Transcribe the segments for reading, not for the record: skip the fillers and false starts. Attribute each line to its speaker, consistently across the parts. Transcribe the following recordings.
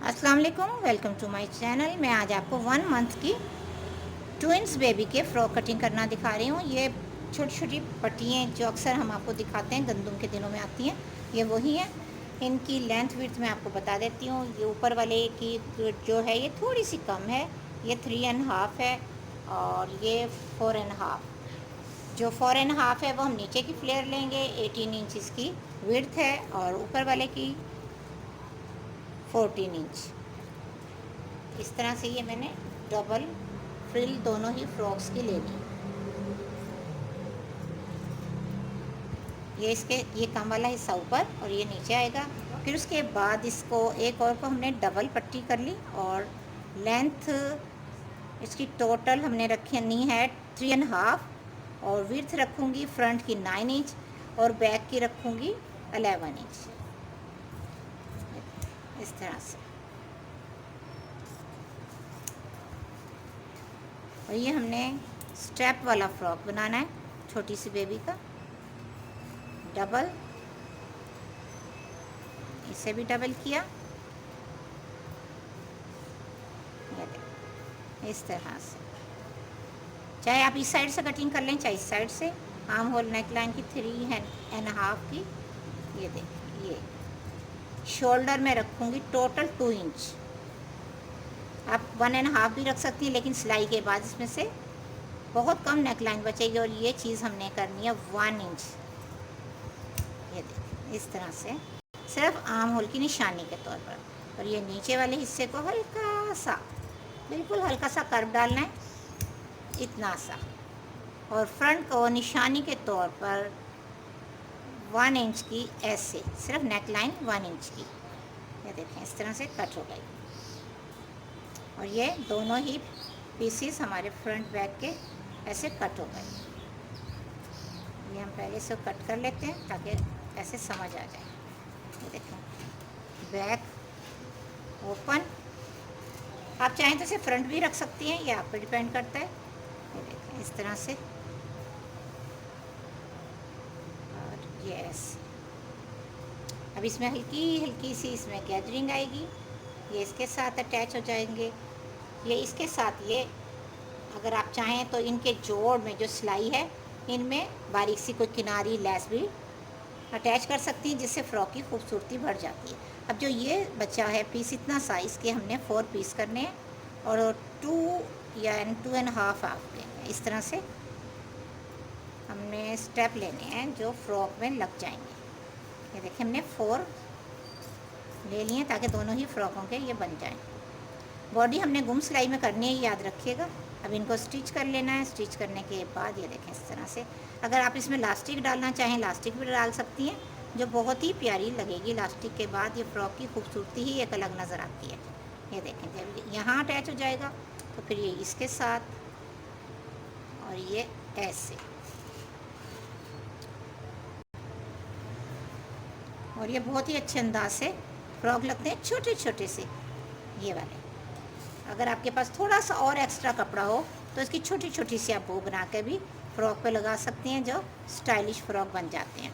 Speaker 1: अस्सलाम वालेकुम, welcome to my channel. मैं आज आपको 1 मंथ की ट्विंस बेबी के फ्रॉक कटिंग करना दिखा रही हूँ। ये छोटी छोटी पट्टियाँ जो अक्सर हम आपको दिखाते हैं गंदम के दिनों में आती हैं, ये वही हैं। इनकी लेंथ विड्थ मैं आपको बता देती हूँ। ये ऊपर वाले की जो है ये थोड़ी सी कम है, ये 3.5 है, और ये 4.5। जो 4.5 है वो हम नीचे की फ्लेयर लेंगे। 18 इंच की विड्थ है, और ऊपर वाले की 14 इंच। इस तरह से ये मैंने डबल फ्रिल दोनों ही फ्रॉक्स की ले ली। ये कम वाला हिस्सा ऊपर और ये नीचे आएगा। फिर उसके बाद इसको एक और को हमने डबल पट्टी कर ली, और लेंथ इसकी टोटल हमने रखनी है 3.5, और विड्थ रखूँगी फ्रंट की 9 इंच और बैक की रखूँगी 11 इंच। इस तरह से। और ये हमने स्टेप वाला फ्रॉक बनाना है छोटी सी बेबी का। डबल, इसे भी डबल किया, इस तरह से। चाहे आप इस साइड से कटिंग कर लें, चाहे इस साइड से। आर्म होल नेक लाइन की 3.5 की। ये देखिए, ये शोल्डर में रखूँगी टोटल 2 इंच। आप 1.5 भी रख सकती हैं, लेकिन सिलाई के बाद इसमें से बहुत कम नेक लाइन बचेगी। और ये चीज़ हमने करनी है 1 इंच। ये देखिए, इस तरह से, सिर्फ आर्म होल की निशानी के तौर पर। और ये नीचे वाले हिस्से को हल्का सा, बिल्कुल हल्का सा कर्व डालना है, इतना सा। और फ्रंट को निशानी के तौर पर 1 इंच की ऐसे, सिर्फ नेक लाइन 1 इंच की। ये देखें, इस तरह से कट हो गई। और ये दोनों ही पीसीस हमारे फ्रंट बैक के ऐसे कट हो गए। ये हम पहले से कट कर लेते हैं ताकि ऐसे समझ आ जाए। ये देखें, बैक ओपन। आप चाहें तो इसे फ्रंट भी रख सकती हैं, ये आप पे डिपेंड करता है। ये देखें, इस तरह से। और ये ऐसे। अब इसमें हल्की हल्की सी इसमें गैदरिंग आएगी। ये इसके साथ अटैच हो जाएंगे, ये इसके साथ। ये अगर आप चाहें तो इनके जोड़ में जो सिलाई है, इनमें बारीक सी कोई किनारी लैस भी अटैच कर सकती हैं, जिससे फ्रॉक की खूबसूरती बढ़ जाती है। अब जो ये बचा है पीस इतना सा, इसके हमने 4 पीस करने हैं, और 2 या 2.5 हाफ लेंगे। इस तरह से हमने स्टेप लेने हैं जो फ्रॉक में लग जाएंगे। ये देखिए, हमने 4 ले लिए ताकि दोनों ही फ्रॉकों के ये बन जाएं। बॉडी हमने गुम सिलाई में करनी है, याद रखिएगा। अब इनको स्टिच कर लेना है। स्टिच करने के बाद ये देखें, इस तरह से। अगर आप इसमें लास्टिक डालना चाहें, लास्टिक भी डाल सकती हैं, जो बहुत ही प्यारी लगेगी। लास्टिक के बाद ये फ्रॉक की खूबसूरती ही एक अलग नज़र आती है। ये देखें, जब यहाँ अटैच हो जाएगा तो फिर ये इसके साथ, और ये ऐसे। और ये बहुत ही अच्छे अंदाज से फ्रॉक लगते हैं, छोटे छोटे से ये वाले। अगर आपके पास थोड़ा सा और एक्स्ट्रा कपड़ा हो तो इसकी छोटी छोटी सी आप वो बना के भी फ्रॉक पे लगा सकती हैं, जो स्टाइलिश फ्रॉक बन जाते हैं।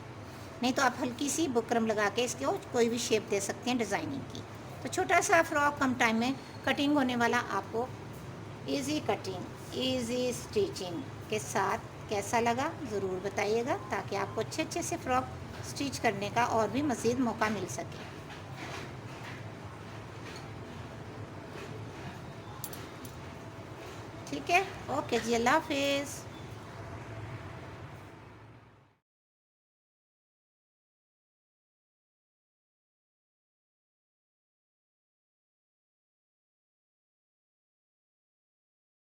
Speaker 1: नहीं तो आप हल्की सी बुकरम लगा के इसको कोई भी शेप दे सकती हैं डिज़ाइनिंग की। तो छोटा सा फ्रॉक कम टाइम में कटिंग होने वाला, आपको इजी कटिंग इजी स्टिचिंग के साथ कैसा लगा ज़रूर बताइएगा, ताकि आपको अच्छे अच्छे से फ्रॉक स्टिच करने का और भी मज़ीद मौका मिल सके। ठीक है, ओके जी, अल्लाह हाफिज़।